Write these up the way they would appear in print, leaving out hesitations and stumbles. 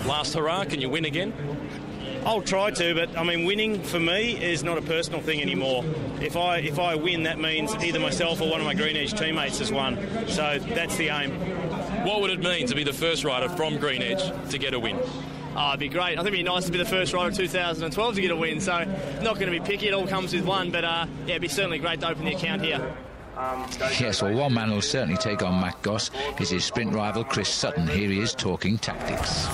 last hurrah? Can you win again? I'll try to, but I mean, winning for me is not a personal thing anymore. If I win, that means either myself or one of my Green Edge teammates has won. So that's the aim. What would it mean to be the first rider from Green Edge to get a win? Oh, it'd be great. I think it'd be nice to be the first rider of 2012 to get a win. So not going to be picky. It all comes with one. But yeah, it'd be certainly great to open the account here. Yes, well, one man who'll certainly take on Matt Goss is his sprint rival Chris Sutton. Here he is talking tactics.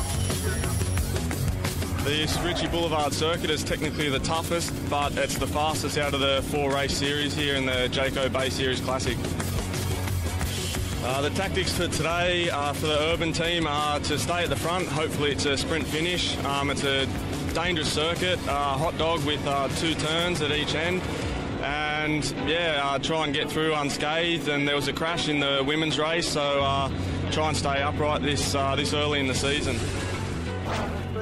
This Ritchie Boulevard circuit is technically the toughest, but it's the fastest out of the 4 race series here in the Jayco Bay Series Classic. The tactics for today for the urban team are to stay at the front. Hopefully it's a sprint finish. It's a dangerous circuit, hot dog with 2 turns at each end. And yeah, try and get through unscathed. And there was a crash in the women's race, so try and stay upright this early in the season.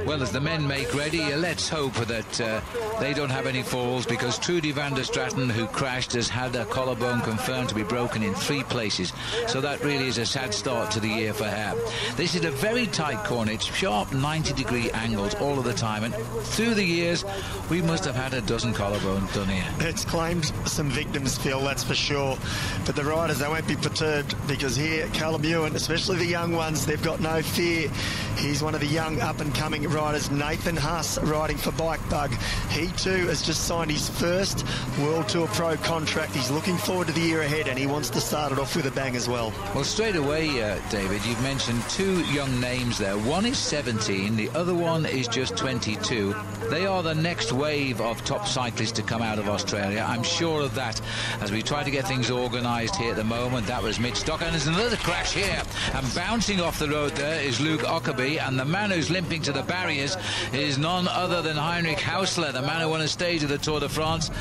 Well, as the men make ready, let's hope that they don't have any falls, because Trudy van der Straten, who crashed, has had a collarbone confirmed to be broken in 3 places. So that really is a sad start to the year for her. This is a very tight corner. It's sharp 90-degree angles all of the time. And through the years, we must have had a dozen collarbones done here. It's claimed some victims, Phil, that's for sure. But the riders, they won't be perturbed, because here, Callum Ewan, especially the young ones, they've got no fear. He's one of the young up-and-coming riders. Nathan Huss riding for Bike Bug. He too has just signed his first World Tour Pro contract. He's looking forward to the year ahead, and he wants to start it off with a bang as well. Well, straight away, David, you've mentioned 2 young names there. One is 17, the other one is just 22. They are the next wave of top cyclists to come out of Australia. I'm sure of that. As we try to get things organised here at the moment, that was Mitch Stock. And there's another crash here. And bouncing off the road there is Luke Ockerby. And the man who's limping to the barriers is none other than Heinrich Hausler, the man who won a stage of the Tour de France.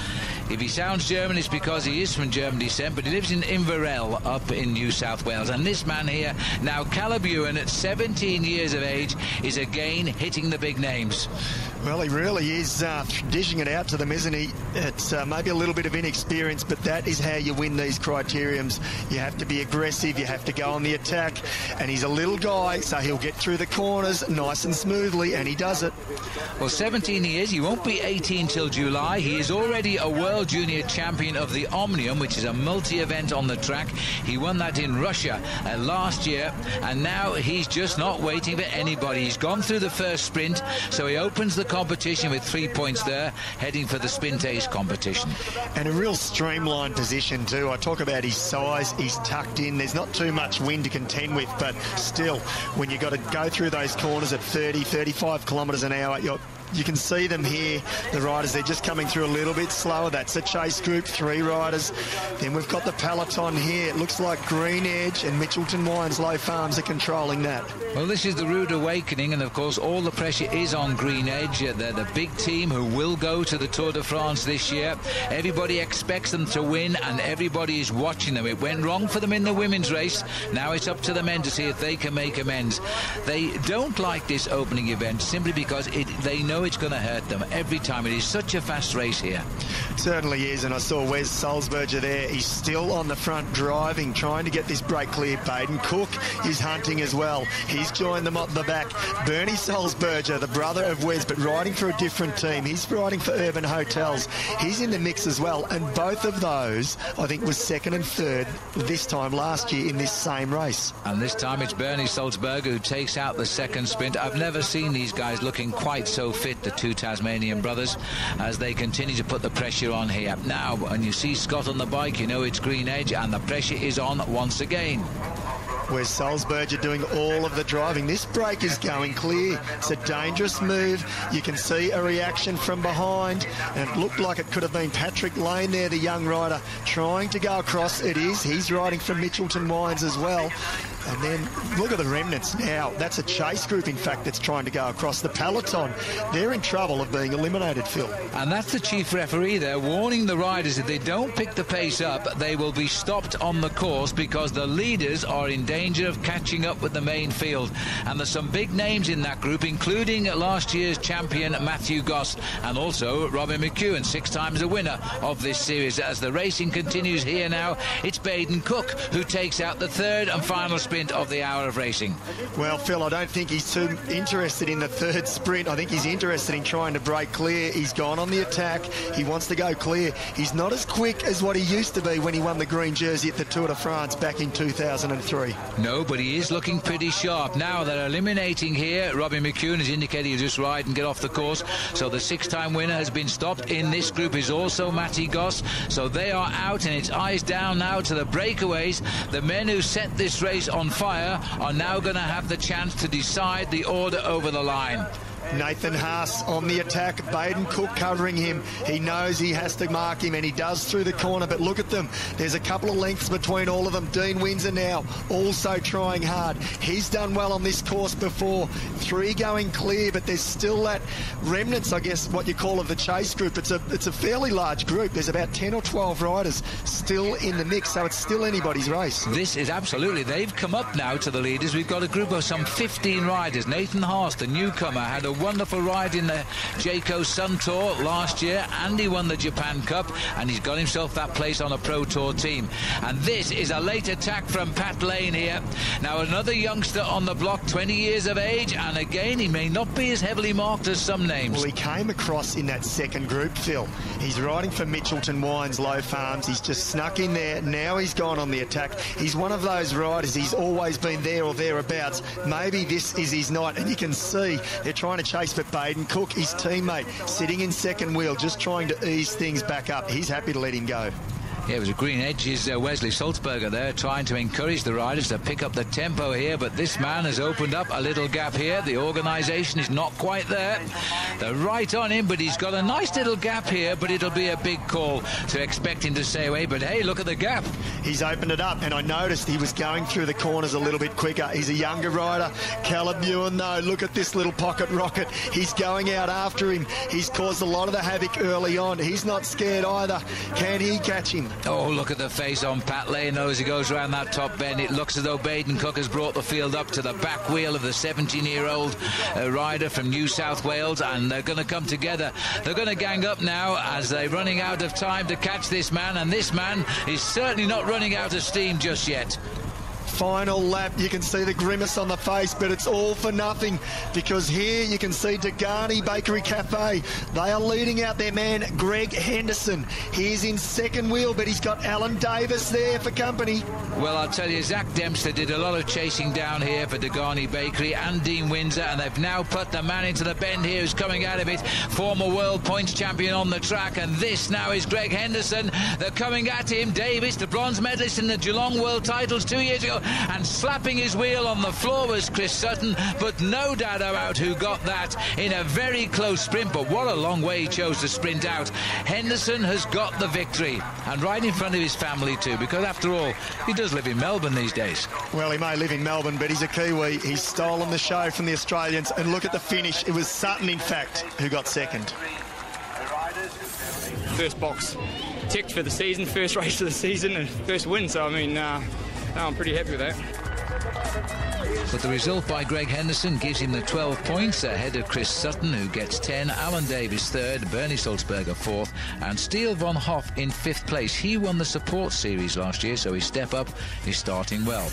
If he sounds German, it's because he is from German descent, but he lives in Inverell up in New South Wales. And this man here, now Callum Ewan, at 17 years of age, is again hitting the big names. Well, he really is dishing it out to them, isn't he? It's maybe a little bit of inexperience, but that is how you win these criteriums. You have to be aggressive, you have to go on the attack, and he's a little guy, so he'll get through the corners nice and smoothly, and he does it. Well, 17 he is. He won't be 18 till July. He is already a World Junior Champion of the Omnium, which is a multi-event on the track. He won that in Russia last year, and now he's just not waiting for anybody. He's gone through the first sprint, so he opens the competition with 3 points there, heading for the Sprint Ace competition. And a real streamlined position too. I talk about his size, he's tucked in, there's not too much wind to contend with, but still, when you've got to go through those corners at 30, 35 kilometres an hour, you can see them here, the riders, they're just coming through a little bit slower. That's a chase group, 3 riders. Then we've got the peloton here. It looks like Green Edge and Mitchelton Winslow Farms are controlling that. Well, this is the rude awakening, and of course all the pressure is on Green Edge. They're the big team who will go to the Tour de France this year. Everybody expects them to win, and everybody is watching them. It went wrong for them in the women's race. Now it's up to the men to see if they can make amends. They don't like this opening event simply because they know it's going to hurt them every time. It is such a fast race here. It certainly is, and I saw Wes Sulzberger there. He's still on the front driving, trying to get this break clear. Baden Cook is hunting as well. He's joined them up the back. Bernie Sulzberger, the brother of Wes, but riding for a different team. He's riding for Urban Hotels. He's in the mix as well, and both of those, I think, was 2nd and 3rd this time last year in this same race. And this time it's Bernie Sulzberger who takes out the 2nd sprint. I've never seen these guys looking quite so fit, the 2 Tasmanian brothers, as they continue to put the pressure on here. Now, when you see Scott on the bike, you know it's Green Edge, and the pressure is on once again. Where's Sulzberger doing all of the driving? This break is going clear. It's a dangerous move. You can see a reaction from behind, and it looked like it could have been Patrick Lane there, the young rider, trying to go across. It is. He's riding from Mitchelton Wines as well. And then look at the remnants now. That's a chase group, in fact, that's trying to go across the peloton. They're in trouble of being eliminated, Phil. And that's the chief referee there, warning the riders if they don't pick the pace up, they will be stopped on the course, because the leaders are in danger of catching up with the main field. And there's some big names in that group, including last year's champion Matthew Goss, and also Robin McEwen, 6 times a winner of this series. As the racing continues here now, it's Baden Cook who takes out the 3rd and final spot. sprint of the hour of racing. Well, Phil, I don't think he's too interested in the third sprint. I think he's interested in trying to break clear. He's gone on the attack. He wants to go clear. He's not as quick as what he used to be when he won the green jersey at the Tour de France back in 2003. No, but he is looking pretty sharp. Now they're eliminating here. Robbie McCune has indicated he'll just ride and get off the course. So the 6-time winner has been stopped. In this group is also Matty Goss. So they are out, and it's eyes down now to the breakaways. The men who set this race on fire are now going to have the chance to decide the order over the line. Nathan Haas on the attack. Baden Cook covering him. He knows he has to mark him, and he does through the corner. But look at them. There's a couple of lengths between all of them. Dean Windsor now also trying hard. He's done well on this course before. 3 going clear, but there's still that remnants, I guess, what you call of the chase group. It's a fairly large group. There's about 10 or 12 riders still in the mix, so it's still anybody's race. This is absolutely. They've come up now to the leaders. We've got a group of some 15 riders. Nathan Haas, the newcomer, had a wonderful ride in the Jayco Sun Tour last year, and he won the Japan Cup, and he's got himself that place on a Pro Tour team. And this is a late attack from Pat Lane here. Now another youngster on the block, 20 years of age, and again he may not be as heavily marked as some names. Well, he came across in that second group, Phil. He's riding for Mitchelton Wines Low Farms. He's just snuck in there. Now he's gone on the attack. He's one of those riders. He's always been there or thereabouts. Maybe this is his night, and you can see they're trying to chase, but Baden Cook, his teammate, sitting in second wheel, just trying to ease things back up. He's happy to let him go. Yeah, it was a green edge's Wesley Salzberger there, trying to encourage the riders to pick up the tempo here, but this man has opened up a little gap here. The organisation is not quite there. They're right on him, but he's got a nice little gap here, but it'll be a big call to expect him to stay away. But hey, look at the gap. He's opened it up, and I noticed he was going through the corners a little bit quicker. He's a younger rider. Callum Ewan, though, look at this little pocket rocket. He's going out after him. He's caused a lot of the havoc early on. He's not scared either. Can he catch him? Oh, look at the face on Pat Lane, though, as he goes around that top bend. It looks as though Baden Cook has brought the field up to the back wheel of the 17-year-old rider from New South Wales, and they're going to come together. They're going to gang up now as they're running out of time to catch this man, and this man is certainly not running out of steam just yet. Final lap, you can see the grimace on the face, but it's all for nothing, because here you can see Degani Bakery Cafe. They are leading out their man Greg Henderson. He's in second wheel, but he's got Alan Davis there for company. Well, I'll tell you, Zach Dempster did a lot of chasing down here for Degani Bakery and Dean Windsor, and they've now put the man into the bend here who's coming out of it, former world points champion on the track, and this now is Greg Henderson. They're coming at him. Davis, the bronze medalist in the Geelong world titles 2 years ago, and slapping his wheel on the floor was Chris Sutton, but no doubt about who got that in a very close sprint. But what a long way he chose to sprint out. Henderson has got the victory, and right in front of his family too, because after all, he does live in Melbourne these days. Well, he may live in Melbourne, but he's a Kiwi. He's stolen the show from the Australians, and look at the finish. It was Sutton, in fact, who got second. First box ticked for the season, first race of the season, and first win, so I mean, I'm pretty happy with that. But the result by Greg Henderson gives him the 12 points ahead of Chris Sutton, who gets 10, Alan Davis third, Bernie Salzberger fourth, and Steele von Hoff in fifth place. He won the support series last year, so his step up is starting well.